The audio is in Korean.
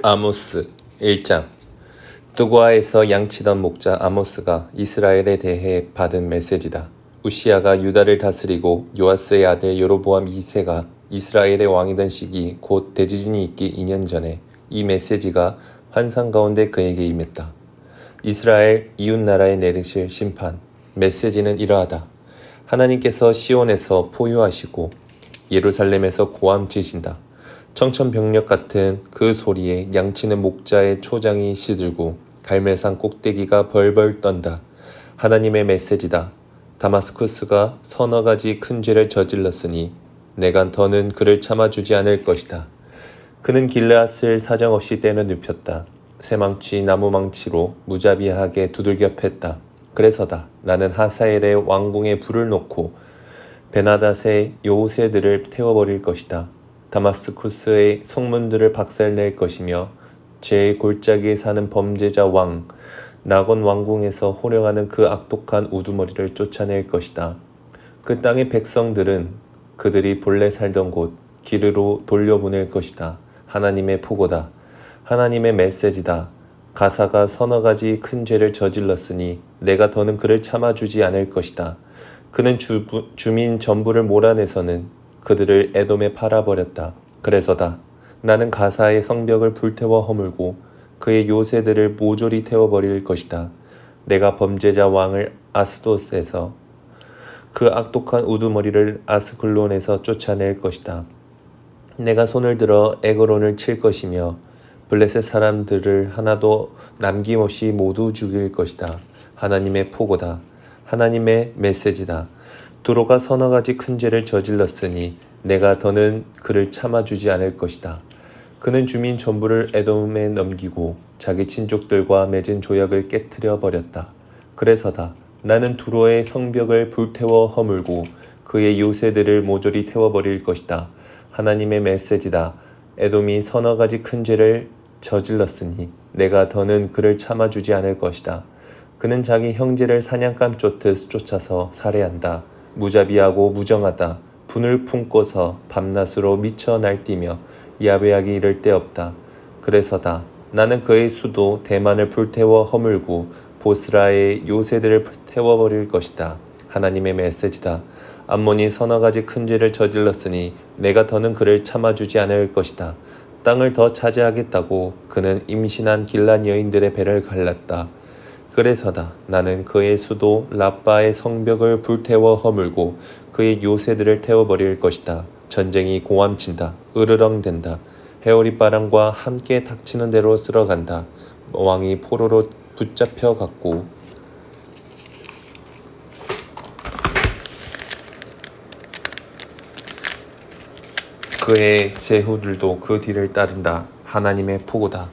아모스 1장. 두고아에서 양치던 목자 아모스가 이스라엘에 대해 받은 메시지다. 우시아가 유다를 다스리고 요아스의 아들 여로보암 2세가 이스라엘의 왕이던 시기 곧 대지진이 있기 2년 전에 이 메시지가 환상 가운데 그에게 임했다. 이스라엘 이웃나라에 내리실 심판. 메시지는 이러하다. 하나님께서 시온에서 포효하시고 예루살렘에서 고함치신다. 청천벽력 같은 그 소리에 양치는 목자의 초장이 시들고 갈멜산 꼭대기가 벌벌 떤다. 하나님의 메시지다. 다마스쿠스가 서너 가지 큰 죄를 저질렀으니 내가 더는 그를 참아주지 않을 것이다. 그는 길르앗을 사정없이 때려 눕혔다. 쇠망치 나무망치로 무자비하게 두들겨 팼다. 그래서다. 나는 하사엘의 왕궁에 불을 놓고 베나닷의 요새들을 태워버릴 것이다. 다마스쿠스의 성문들을 박살낼 것이며 제 골짜기에 사는 범죄자 왕 나곤 왕궁에서 호령하는 그 악독한 우두머리를 쫓아낼 것이다. 그 땅의 백성들은 그들이 본래 살던 곳 기르로 돌려보낼 것이다. 하나님의 포고다. 하나님의 메시지다. 가사가 서너 가지 큰 죄를 저질렀으니 내가 더는 그를 참아주지 않을 것이다. 그는 주민 전부를 몰아내서는 그들을 에돔에 팔아버렸다. 그래서다. 나는 가사의 성벽을 불태워 허물고 그의 요새들을 모조리 태워버릴 것이다. 내가 범죄자 왕을 아스돗에서 그 악독한 우두머리를 아스글론에서 쫓아낼 것이다. 내가 손을 들어 에그론을 칠 것이며 블레셋 사람들을 하나도 남김없이 모두 죽일 것이다. 하나님의 포고다. 하나님의 메시지다. 두로가 서너 가지 큰 죄를 저질렀으니 내가 더는 그를 참아주지 않을 것이다. 그는 주민 전부를 에돔에 넘기고 자기 친족들과 맺은 조약을 깨트려 버렸다. 그래서다. 나는 두로의 성벽을 불태워 허물고 그의 요새들을 모조리 태워버릴 것이다. 하나님의 메시지다. 에돔이 서너 가지 큰 죄를 저질렀으니 내가 더는 그를 참아주지 않을 것이다. 그는 자기 형제를 사냥감 쫓듯 쫓아서 살해한다. 무자비하고 무정하다. 분을 품고서 밤낮으로 미쳐 날뛰며 야배하기 이를 데 없다. 그래서다. 나는 그의 수도 대만을 불태워 허물고 보스라의 요새들을 태워버릴 것이다. 하나님의 메시지다. 암몬이 서너 가지 큰 죄를 저질렀으니 내가 더는 그를 참아주지 않을 것이다. 땅을 더 차지하겠다고 그는 임신한 길란 여인들의 배를 갈랐다. 그래서다. 나는 그의 수도 라빠의 성벽을 불태워 허물고 그의 요새들을 태워버릴 것이다. 전쟁이 고함친다. 으르렁댄다. 해오리바람과 함께 닥치는 대로 쓸어간다. 왕이 포로로 붙잡혀 갔고 그의 제후들도 그 뒤를 따른다. 하나님의 포고다.